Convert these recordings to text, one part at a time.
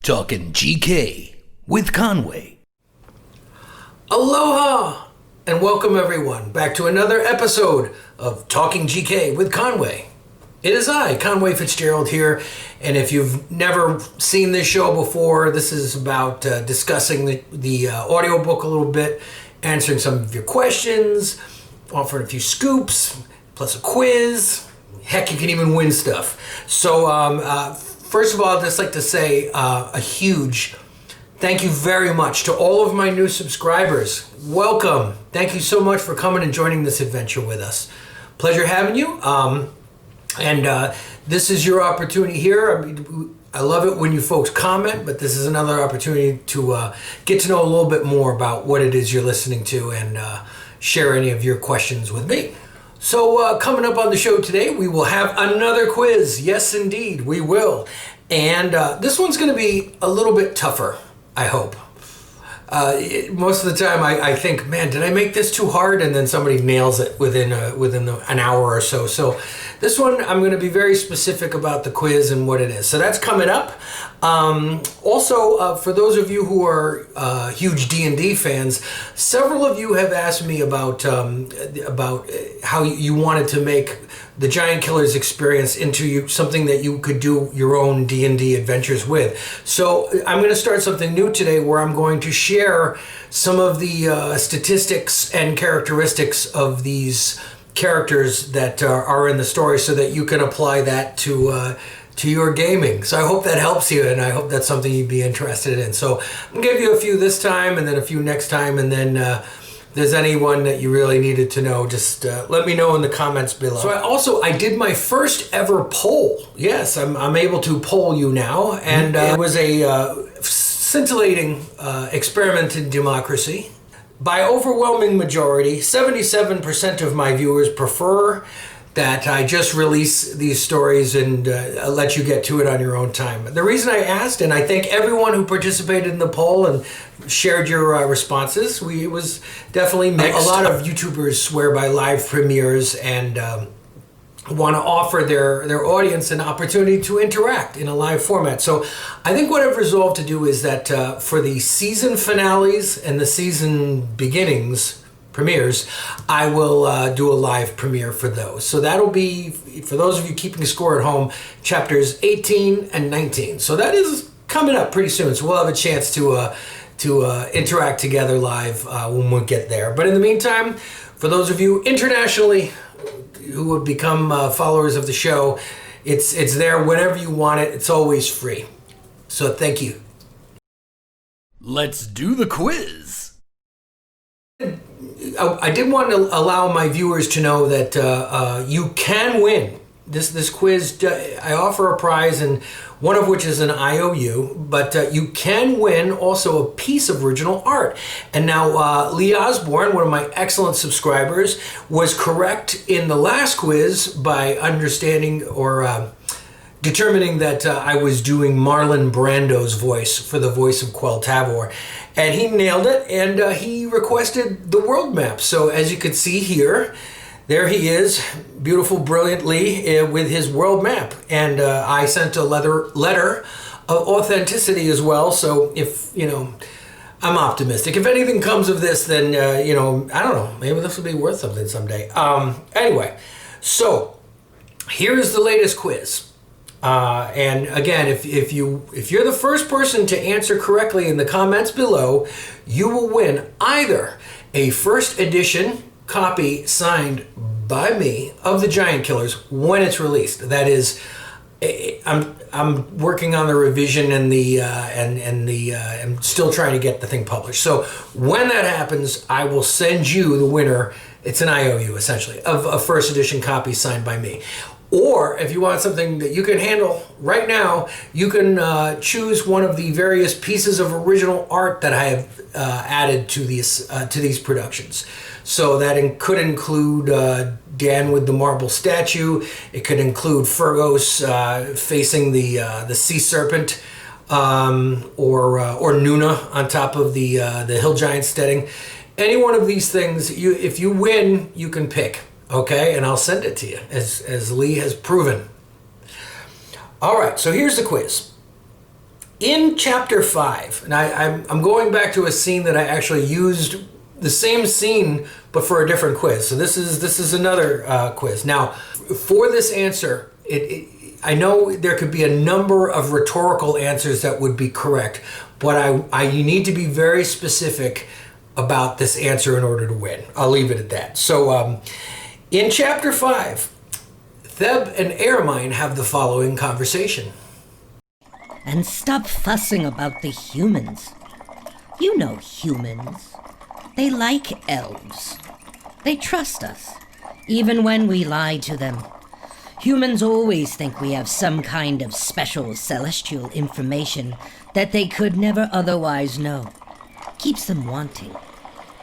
Talkin' GK with Conway. Aloha and welcome everyone back to another episode of Talking GK with Conway. It is I, Conway Fitzgerald here, and if you've never seen this show before, this is about discussing the audiobook a little bit, answering some of your questions, offering a few scoops, plus a quiz. Heck, you can even win stuff. So first of all, I'd just like to say a huge thank you very much to all of my new subscribers. Welcome. Thank you so much for coming and joining this adventure with us. Pleasure having you. And this is your opportunity here. I love it when you folks comment, but this is another opportunity to get to know a little bit more about what it is you're listening to and share any of your questions with me. So coming up on the show today, we will have another quiz. Yes, indeed, we will. And this one's going to be a little bit tougher, I hope. Most of the time I think, man, did I make this too hard? And then somebody nails it within an hour or so. So this one, I'm going to be very specific about the quiz and what it is. So that's coming up. Also, for those of you who are huge D&D fans, several of you have asked me about how you wanted to make the Giant Killers experience into something that you could do your own D&D adventures with. So I'm going to start something new today where I'm going to share some of the statistics and characteristics of these characters that are in the story so that you can apply that to your gaming. So I hope that helps you, and I hope that's something you'd be interested in. So I'm going to give you a few this time and then a few next time, and then if there's anyone that you really needed to know, just let me know in the comments below. So I did my first ever poll. Yes, I'm able to poll you now, and it was a scintillating experiment in democracy. By overwhelming majority, 77% of my viewers prefer that I just release these stories and let you get to it on your own time. The reason I asked, and I thank everyone who participated in the poll and shared your responses, it was definitely mixed. A lot of YouTubers swear by live premieres and want to offer their audience an opportunity to interact in a live format. So I think what I've resolved to do is that for the season finales and the season beginnings, premieres, I will do a live premiere for those. So that'll be, for those of you keeping score at home, chapters 18 and 19. So that is coming up pretty soon. So we'll have a chance to interact together live when we get there. But in the meantime, for those of you internationally who have become followers of the show, it's there whenever you want it. It's always free. So thank you. Let's do the quiz. I did want to allow my viewers to know that you can win this quiz. I offer a prize, and one of which is an IOU, but you can win also a piece of original art. And now Lee Osborne, one of my excellent subscribers, was correct in the last quiz by understanding or determining that I was doing Marlon Brando's voice for the voice of Quell Tavor. And he nailed it, and he requested the world map. So as you can see here, there he is, beautiful, brilliantly, with his world map. And I sent a letter of authenticity as well. So if, I'm optimistic. If anything comes of this, then, I don't know, maybe this will be worth something someday. Anyway, so here's the latest quiz. And again, if you're the first person to answer correctly in the comments below, you will win either a first edition copy signed by me of the Giant Killers when it's released. That is, I'm working on the revision and I'm still trying to get the thing published. So when that happens, I will send you the winner. It's an IOU essentially of a first edition copy signed by me. Or if you want something that you can handle right now, you can choose one of the various pieces of original art that I have added to these productions. So that could include Dan with the marble statue. It could include Fergus facing the sea serpent, or Nuna on top of the hill giant steading. Any one of these things, if you win, you can pick. Okay, and I'll send it to you, as Lee has proven. All right, so here's the quiz. In chapter 5, and I'm going back to a scene that I actually used the same scene but for a different quiz. So this is another quiz. Now, for this answer, I know there could be a number of rhetorical answers that would be correct, but you need to be very specific about this answer in order to win. I'll leave it at that. So in chapter 5, Theb and Ermine have the following conversation. And stop fussing about the humans. You know humans. They like elves. They trust us, even when we lie to them. Humans always think we have some kind of special celestial information that they could never otherwise know. Keeps them wanting.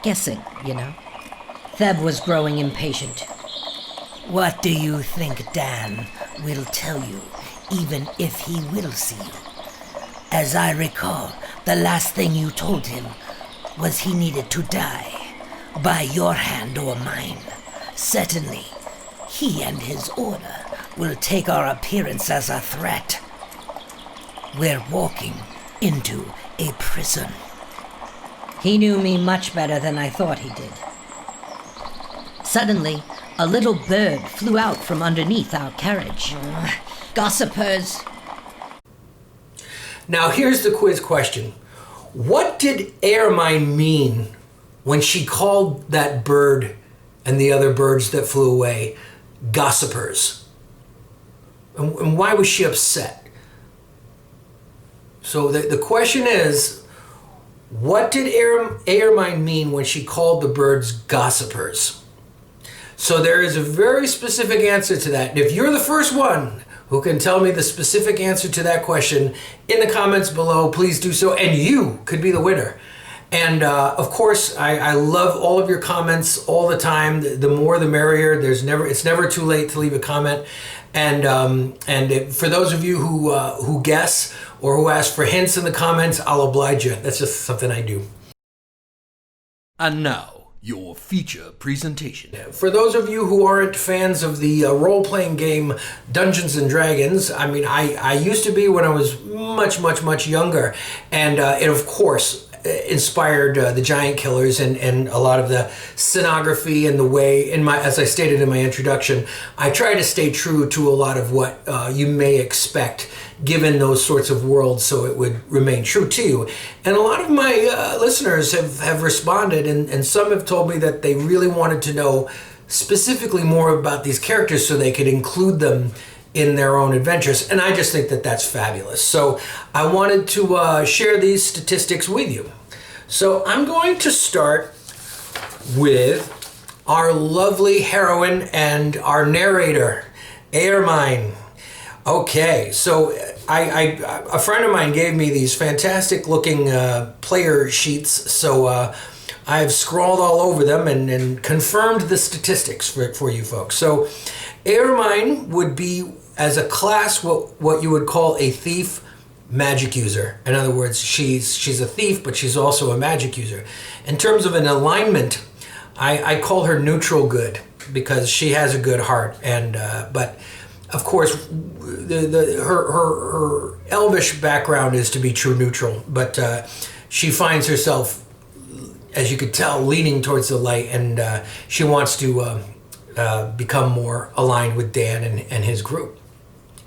Guessing, you know? Theb was growing impatient. What do you think Dan will tell you, even if he will see you? As I recall, the last thing you told him was he needed to die, by your hand or mine. Certainly, he and his order will take our appearance as a threat. We're walking into a prison. He knew me much better than I thought he did. Suddenly, a little bird flew out from underneath our carriage. Gossipers. Now here's the quiz question. What did Ermine mean when she called that bird and the other birds that flew away gossipers? And why was she upset? So the question is, what did Ermine mean when she called the birds gossipers? So there is a very specific answer to that. And if you're the first one who can tell me the specific answer to that question in the comments below, please do so, and you could be the winner. And of course, I love all of your comments all the time. The more the merrier. It's never too late to leave a comment. And for those of you who guess or who ask for hints in the comments, I'll oblige you. That's just something I do. And now, your feature presentation. For those of you who aren't fans of the role-playing game Dungeons and Dragons, I mean, I used to be when I was much younger, and it of course inspired the Giant Killers and a lot of the scenography and the way, as I stated in my introduction, I try to stay true to a lot of what you may expect given those sorts of worlds, so it would remain true to you. And a lot of my listeners have responded, and some have told me that they really wanted to know specifically more about these characters so they could include them in their own adventures, and I just think that that's fabulous. So I wanted to share these statistics with you. So I'm going to start with our lovely heroine and our narrator, Ermine. Okay, so a friend of mine gave me these fantastic looking player sheets, so I've scrawled all over them and confirmed the statistics for you folks. So Ermine would be, as a class, what you would call a thief magic user. In other words, she's a thief, but she's also a magic user. In terms of an alignment, I call her neutral good because she has a good heart, and but of course her elvish background is to be true neutral, but she finds herself, as you could tell, leaning towards the light, and she wants to become more aligned with Dan and his group.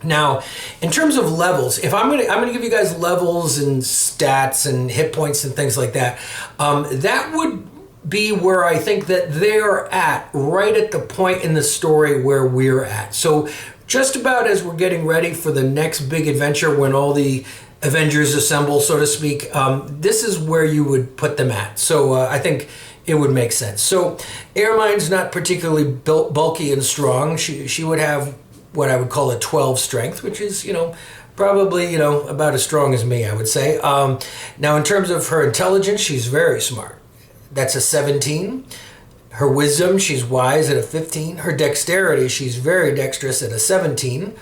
Now, in terms of levels, if I'm gonna give you guys levels and stats and hit points and things like that, that would be where I think that they're at, right at the point in the story where we're at. So just about as we're getting ready for the next big adventure, when all the Avengers assemble, so to speak, this is where you would put them at. So I think it would make sense. So Ermine's not particularly bulky and strong. She would have what I would call a 12 strength, which is, probably, about as strong as me, I would say. Now, in terms of her intelligence, she's very smart. That's a 17. Her wisdom, she's wise at a 15. Her dexterity, she's very dexterous at a 17.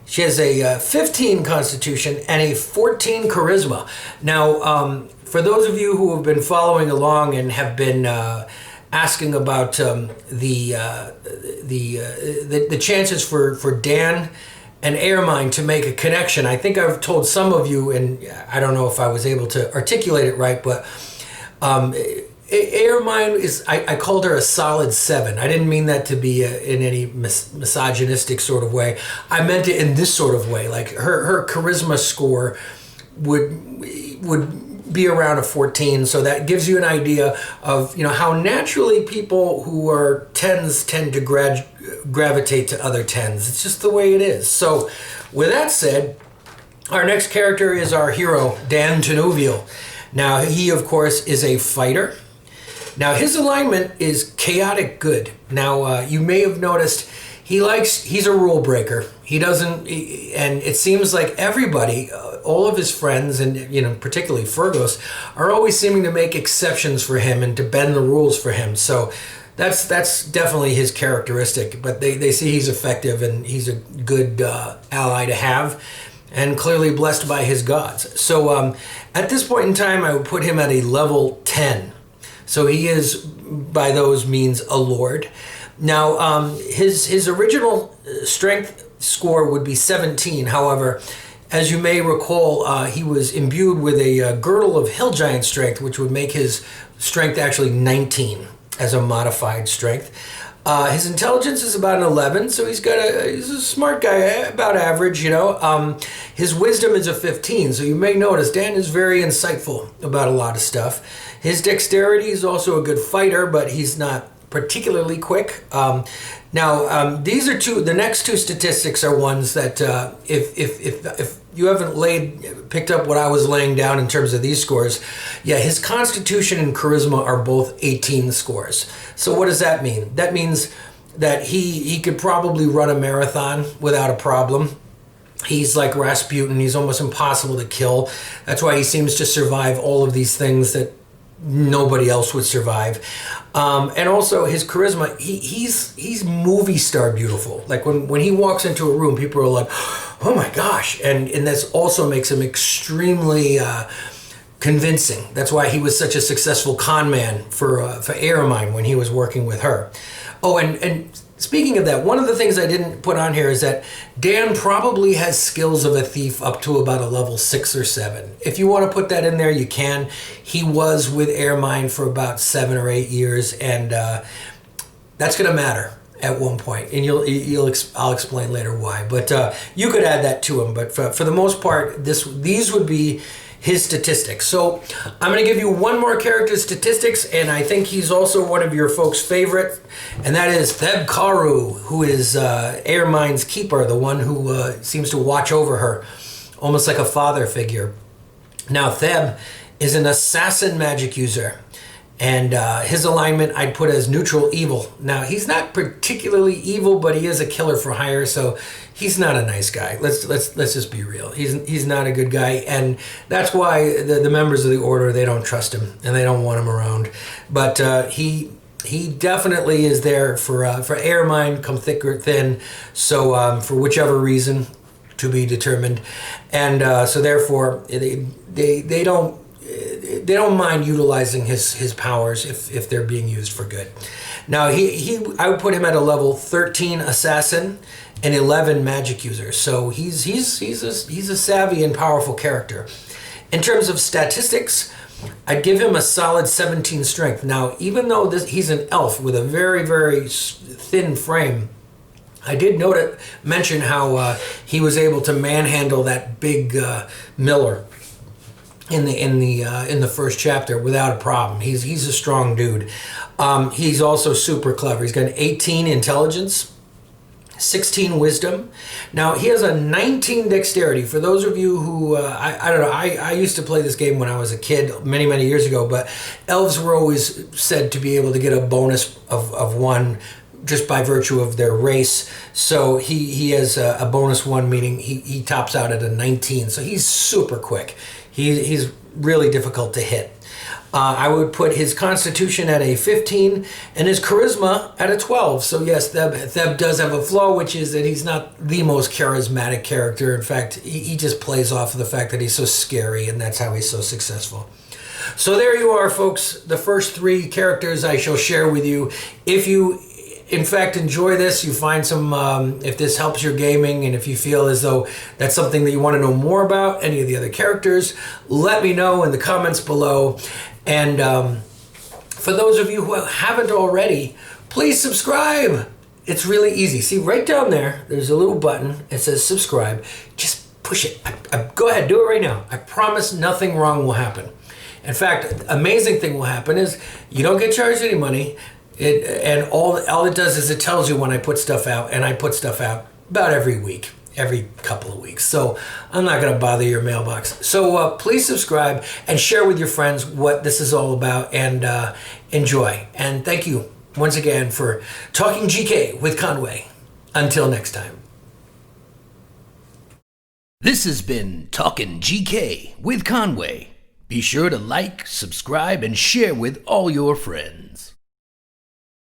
She has a 15 constitution and a 14 charisma. Now, for those of you who have been following along and have been asking about the chances for Dan and Airmine to make a connection. I think I've told some of you, and I don't know if I was able to articulate it right, but Airmine is, I called her a solid 7. I didn't mean that to be in any misogynistic sort of way. I meant it in this sort of way. Like her charisma score would be around a 14, so that gives you an idea of, you know, how naturally people who are 10s tend to gravitate to other 10s. It's just the way it is. So with that said, our next character is our hero, Dan Tenuvial. Now, he, of course, is a fighter. Now, his alignment is chaotic good. Now, you may have noticed he's a rule breaker. He doesn't, and it seems like everybody, all of his friends, and, you know, particularly Fergus, are always seeming to make exceptions for him and to bend the rules for him. So that's definitely his characteristic. But they see he's effective and he's a good ally to have, and clearly blessed by his gods. So at this point in time, I would put him at a level 10. So he is, by those means, a lord. Now, his original strength score would be 17. However, as you may recall, he was imbued with a girdle of hill giant strength, which would make his strength actually 19 as a modified strength. His intelligence is about an 11, so he's a smart guy, about average, you know. His wisdom is a 15, so you may notice Dan is very insightful about a lot of stuff. His dexterity is also a good fighter, but he's not particularly quick. These are the next two statistics are ones that if you haven't picked up what I was laying down in terms of these scores, yeah, his constitution and charisma are both 18 scores. So what does that mean? That means that he could probably run a marathon without a problem. He's like Rasputin. He's almost impossible to kill. That's why he seems to survive all of these things that nobody else would survive. And also his charisma, he's movie star beautiful. Like when he walks into a room, people are like, oh my gosh. And this also makes him extremely convincing. That's why he was such a successful con man for Airmine when he was working with her. Oh, and speaking of that, one of the things I didn't put on here is that Dan probably has skills of a thief up to about a level 6 or 7. If you want to put that in there, you can. He was with Airmine for about 7 or 8 years, and that's going to matter at one point, and I'll explain later why. But you could add that to him. But for the most part, these would be his statistics. So I'm going to give you one more character's statistics, and I think he's also one of your folks' favorite, and that is Theb Karu, who is Airmine's keeper, the one who seems to watch over her, almost like a father figure. Now, Theb is an assassin magic user, and his alignment I'd put as neutral evil. Now, he's not particularly evil, but he is a killer for hire, so he's not a nice guy. Let's just be real. He's not a good guy, and that's why the members of the order, they don't trust him and they don't want him around. But he definitely is there for Airmine, come thick or thin. So for whichever reason to be determined, and so therefore they don't mind utilizing his powers if they're being used for good. Now I would put him at a level 13 assassin and 11 magic user. So he's a savvy and powerful character. In terms of statistics, I'd give him a solid 17 strength. Now, even though he's an elf with a very, very thin frame, I did mention how he was able to manhandle that big miller in the first chapter without a problem. He's a strong dude. He's also super clever. He's got an 18 intelligence, 16 wisdom. Now he has a 19 dexterity. For those of you who I don't know, I used to play this game when I was a kid many years ago, but elves were always said to be able to get a bonus of 1 just by virtue of their race. So he has a bonus 1, meaning he tops out at a 19. So he's super quick. He's really difficult to hit. I would put his constitution at a 15 and his charisma at a 12. So yes, Theb does have a flaw, which is that he's not the most charismatic character. In fact, he just plays off of the fact that he's so scary, and that's how he's so successful. So there you are, folks, the first 3 characters I shall share with you. If you in fact enjoy this, you find some, if this helps your gaming, and if you feel as though that's something that you want to know more about, any of the other characters, let me know in the comments below. And for those of you who haven't already, please subscribe. It's really easy. See, right down there, there's a little button. It says subscribe. Just push it. Go ahead, do it right now. I promise nothing wrong will happen. In fact, amazing thing will happen is you don't get charged any money. And all it does is it tells you when I put stuff out, and I put stuff out about every week, every couple of weeks. So I'm not going to bother your mailbox. So please subscribe and share with your friends what this is all about, and enjoy. And thank you once again for Talking GK with Conway. Until next time. This has been Talkin' GK with Conway. Be sure to like, subscribe, and share with all your friends.